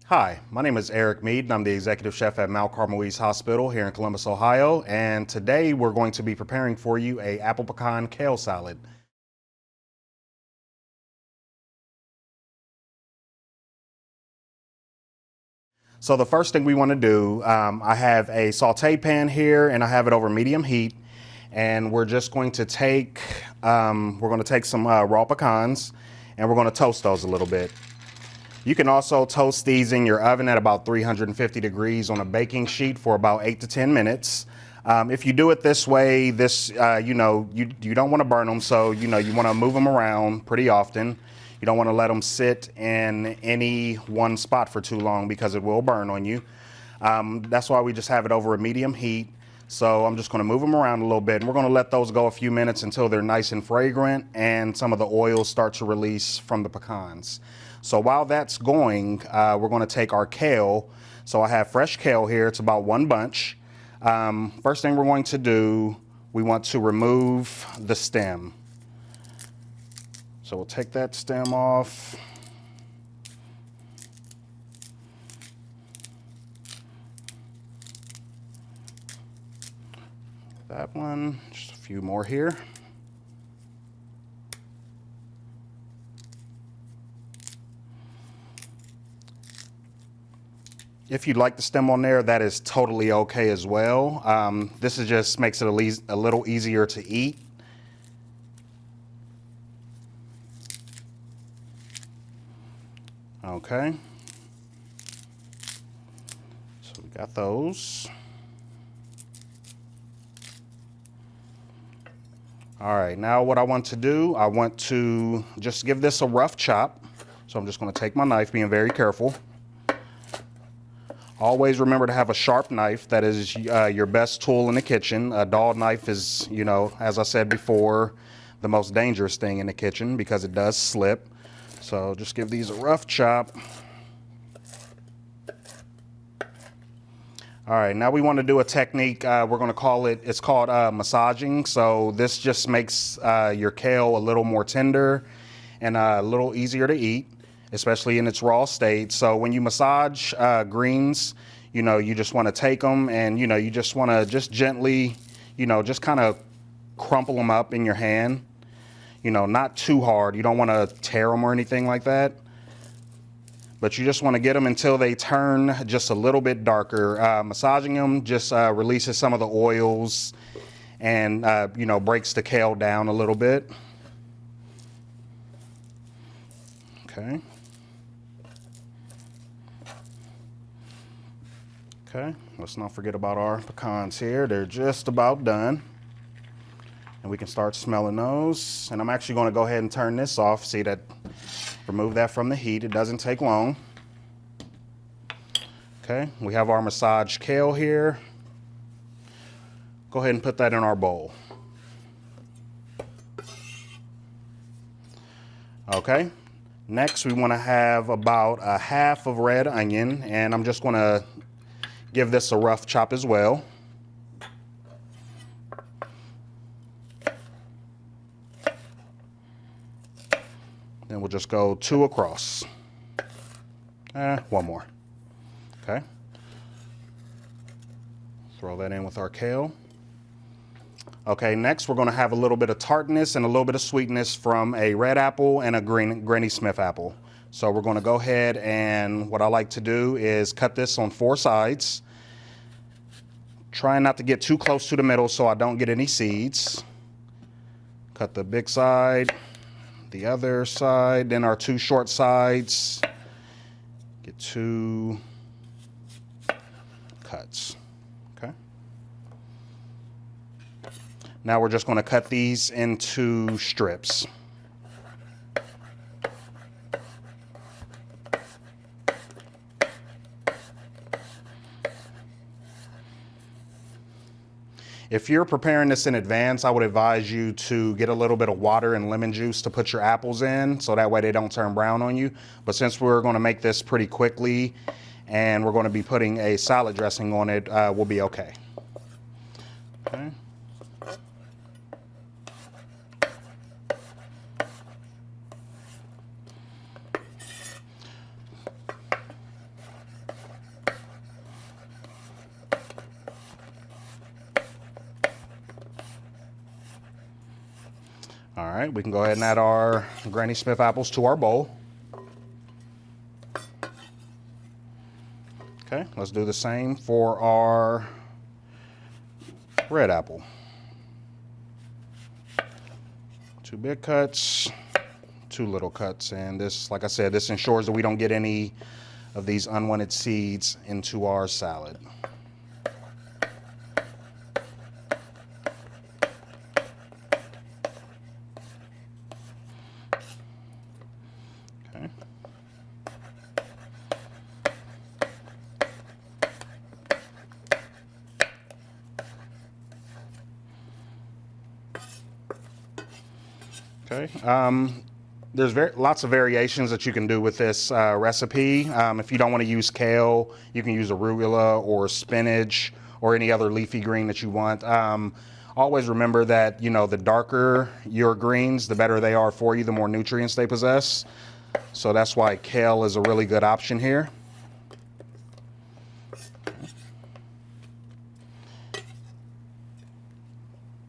Hi, my name is Eric Mead, and I'm the executive chef at Mount Carmel East Hospital here in Columbus, Ohio. And today we're going to be preparing for you a apple pecan kale salad. So the first thing we want to do, I have a saute pan here, and I have it over medium heat. And we're just going to take, some raw pecans, and we're going to toast those a little bit. You can also toast these in your oven at about 350 degrees on a baking sheet for about 8 to 10 minutes. If you do it this way, you don't want to burn them, so you want to move them around pretty often. You don't want to let them sit in any one spot for too long because it will burn on you. That's why we just have it over a medium heat. So I'm just going to move them around a little bit, and we're going to let those go a few minutes until they're nice and fragrant and some of the oils start to release from the pecans. So while that's going, we're going to take our kale. So I have fresh kale here. It's about one bunch. First thing we're going to do, we want to remove the stem. So we'll take that stem off. That one, just a few more here. If you'd like the stem on there, that is totally okay as well. This is just makes it a little easier to eat. Okay. So we got those. All right, now what I want to do, I want to just give this a rough chop. So I'm just going to take my knife, being very careful. Always remember to have a sharp knife. That is your best tool in the kitchen. A dull knife is, as I said before, the most dangerous thing in the kitchen because it does slip. So just give these a rough chop. All right, now we want to do a technique. We're going to call it, it's called massaging. So this just makes your kale a little more tender and a little easier to eat, especially in its raw state. So when you massage greens, you just want to take them and, you just want to just gently, just kind of crumple them up in your hand. Not too hard. You don't want to tear them or anything like that. But you just want to get them until they turn just a little bit darker. Massaging them just releases some of the oils and, breaks the kale down a little bit. Okay. Okay, let's not forget about our pecans here. They're just about done. And we can start smelling those. And I'm actually going to go ahead and turn this off. See that? Remove that from the heat. It doesn't take long. Okay, we have our massaged kale here. Go ahead and put that in our bowl. Okay, next we want to have about a half of red onion, and I'm just going to give this a rough chop as well. Then we'll just go 2 across. One more. Okay. Throw that in with our kale. Okay, next we're going to have a little bit of tartness and a little bit of sweetness from a red apple and a Granny Smith apple. So we're going to go ahead, and what I like to do is cut this on 4 sides. Trying not to get too close to the middle so I don't get any seeds. Cut the big side, the other side, then our 2 short sides. Get 2 cuts. Okay. Now we're just going to cut these into strips. If you're preparing this in advance, I would advise you to get a little bit of water and lemon juice to put your apples in, so that way they don't turn brown on you. But since we're going to make this pretty quickly and we're going to be putting a salad dressing on it, we'll be okay. Okay. right, we can go ahead and add our Granny Smith apples to our bowl. Okay, let's do the same for our red apple. 2 big cuts, 2 little cuts, and this, like I said, this ensures that we don't get any of these unwanted seeds into our salad. Okay. Okay. There's lots of variations that you can do with this recipe. If you don't want to use kale, you can use arugula or spinach or any other leafy green that you want. Always remember that, you know, the darker your greens, the better they are for you, the more nutrients they possess. So that's why kale is a really good option here.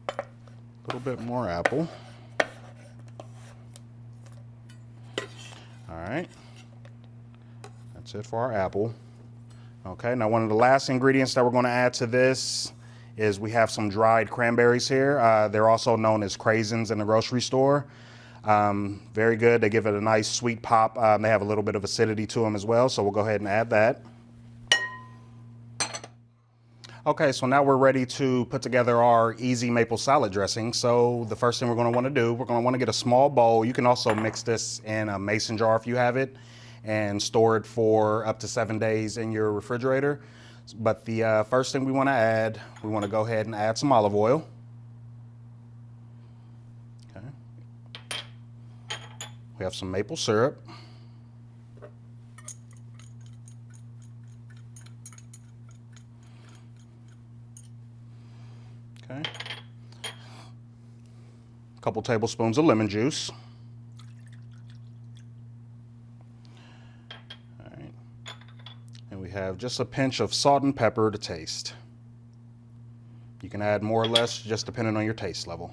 A little bit more apple. All right, that's it for our apple. Okay, now one of the last ingredients that we're going to add to this is we have some dried cranberries here. They're also known as craisins in the grocery store. Very good, they give it a nice sweet pop. They have a little bit of acidity to them as well, so we'll go ahead and add that. Okay, so now we're ready to put together our easy maple salad dressing. So the first thing we're going to want to do, we're going to want to get a small bowl. You can also mix this in a mason jar if you have it and store it for up to 7 days in your refrigerator. But the first thing we want to add, we want to go ahead and add some olive oil. Okay. We have some maple syrup. Okay. A couple tablespoons of lemon juice. All right. And we have just a pinch of salt and pepper to taste. You can add more or less just depending on your taste level.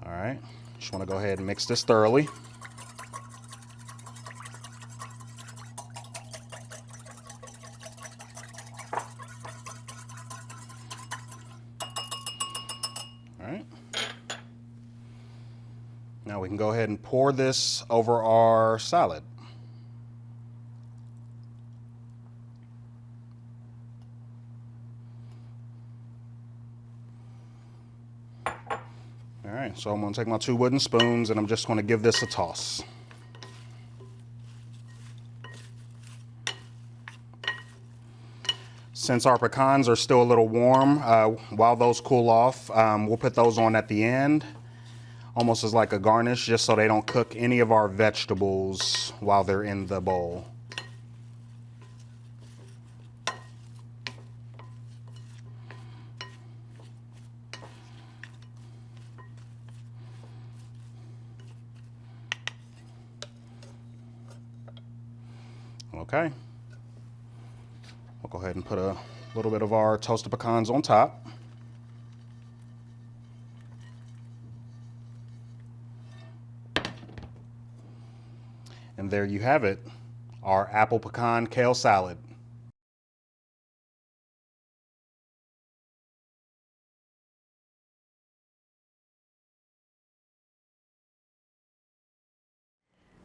All right. Just want to go ahead and mix this thoroughly. All right. Now we can go ahead and pour this over our salad. All right, so I'm going to take my 2 wooden spoons and I'm just going to give this a toss. Since our pecans are still a little warm, while those cool off, we'll put those on at the end, almost as like a garnish, just so they don't cook any of our vegetables while they're in the bowl. Okay. We'll go ahead and put a little bit of our toasted pecans on top. And there you have it, our apple pecan kale salad.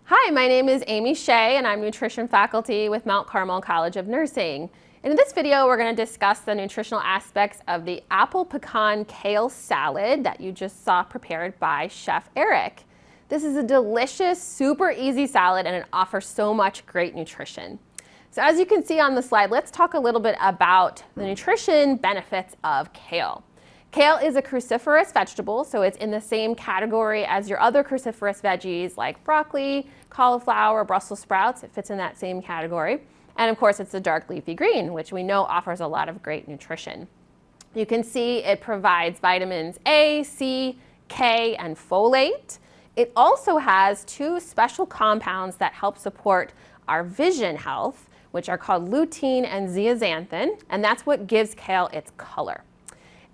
Hi, my name is Amy Shea and I'm nutrition faculty with Mount Carmel College of Nursing. And in this video, we're going to discuss the nutritional aspects of the apple pecan kale salad that you just saw prepared by Chef Eric. This is a delicious, super easy salad and it offers so much great nutrition. So as you can see on the slide, let's talk a little bit about the nutrition benefits of kale. Kale is a cruciferous vegetable, so it's in the same category as your other cruciferous veggies like broccoli, cauliflower, Brussels sprouts. It fits in that same category. And of course, it's a dark leafy green, which we know offers a lot of great nutrition. You can see it provides vitamins A, C, K, and folate. It also has 2 special compounds that help support our vision health, which are called lutein and zeaxanthin, and that's what gives kale its color.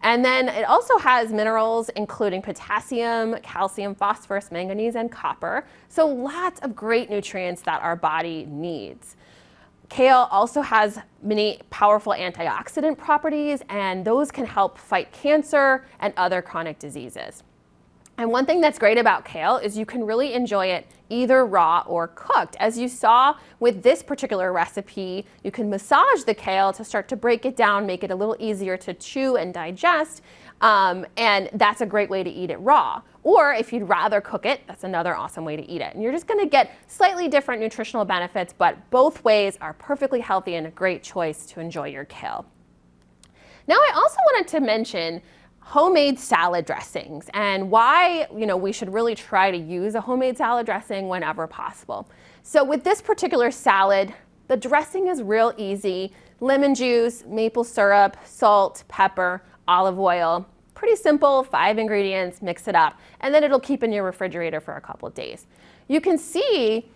And then it also has minerals including potassium, calcium, phosphorus, manganese, and copper. So lots of great nutrients that our body needs. Kale also has many powerful antioxidant properties, and those can help fight cancer and other chronic diseases. And one thing that's great about kale is you can really enjoy it either raw or cooked. As you saw with this particular recipe, you can massage the kale to start to break it down, make it a little easier to chew and digest, and that's a great way to eat it raw. Or if you'd rather cook it, that's another awesome way to eat it. And you're just gonna get slightly different nutritional benefits, but both ways are perfectly healthy and a great choice to enjoy your kale. Now, I also wanted to mention homemade salad dressings and why we should really try to use a homemade salad dressing whenever possible. So with this particular salad, the dressing is real easy. Lemon juice, maple syrup, salt, pepper, olive oil. Pretty simple, 5 ingredients, mix it up, and then it'll keep in your refrigerator for a couple of days. You can see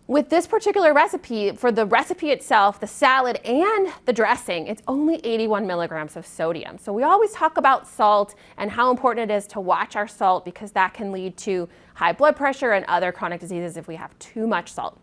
with this particular recipe, for the recipe itself, the salad and the dressing, it's only 81 milligrams of sodium. So we always talk about salt and how important it is to watch our salt because that can lead to high blood pressure and other chronic diseases if we have too much salt.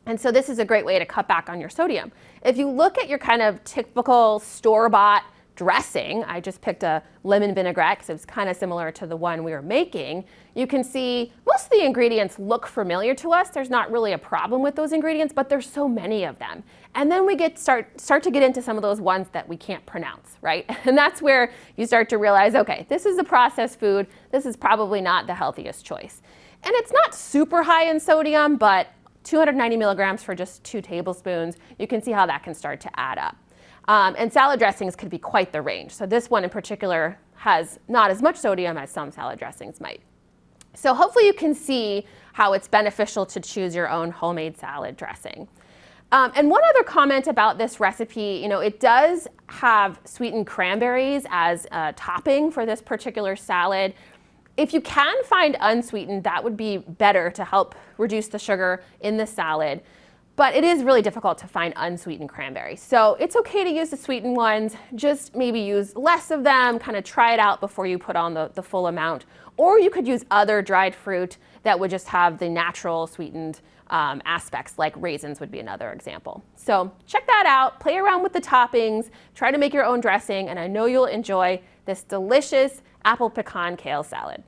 And so this is a great way to cut back on your sodium. If you look at your kind of typical store-bought dressing, I just picked a lemon vinaigrette because it's kind of similar to the one we were making. You can see most of the ingredients look familiar to us. There's not really a problem with those ingredients, but there's so many of them. And then we start to get into some of those ones that we can't pronounce, right? And that's where you start to realize, okay, this is a processed food. This is probably not the healthiest choice. And it's not super high in sodium, but 290 milligrams for just 2 tablespoons. You can see how that can start to add up. And salad dressings could be quite the range. So this one in particular has not as much sodium as some salad dressings might. So hopefully you can see how it's beneficial to choose your own homemade salad dressing. And one other comment about this recipe, it does have sweetened cranberries as a topping for this particular salad. If you can find unsweetened, that would be better to help reduce the sugar in the salad. But it is really difficult to find unsweetened cranberries. So it's okay to use the sweetened ones, just maybe use less of them, kind of try it out before you put on the full amount. Or you could use other dried fruit that would just have the natural sweetened aspects, like raisins would be another example. So check that out, play around with the toppings, try to make your own dressing, and I know you'll enjoy this delicious apple pecan kale salad.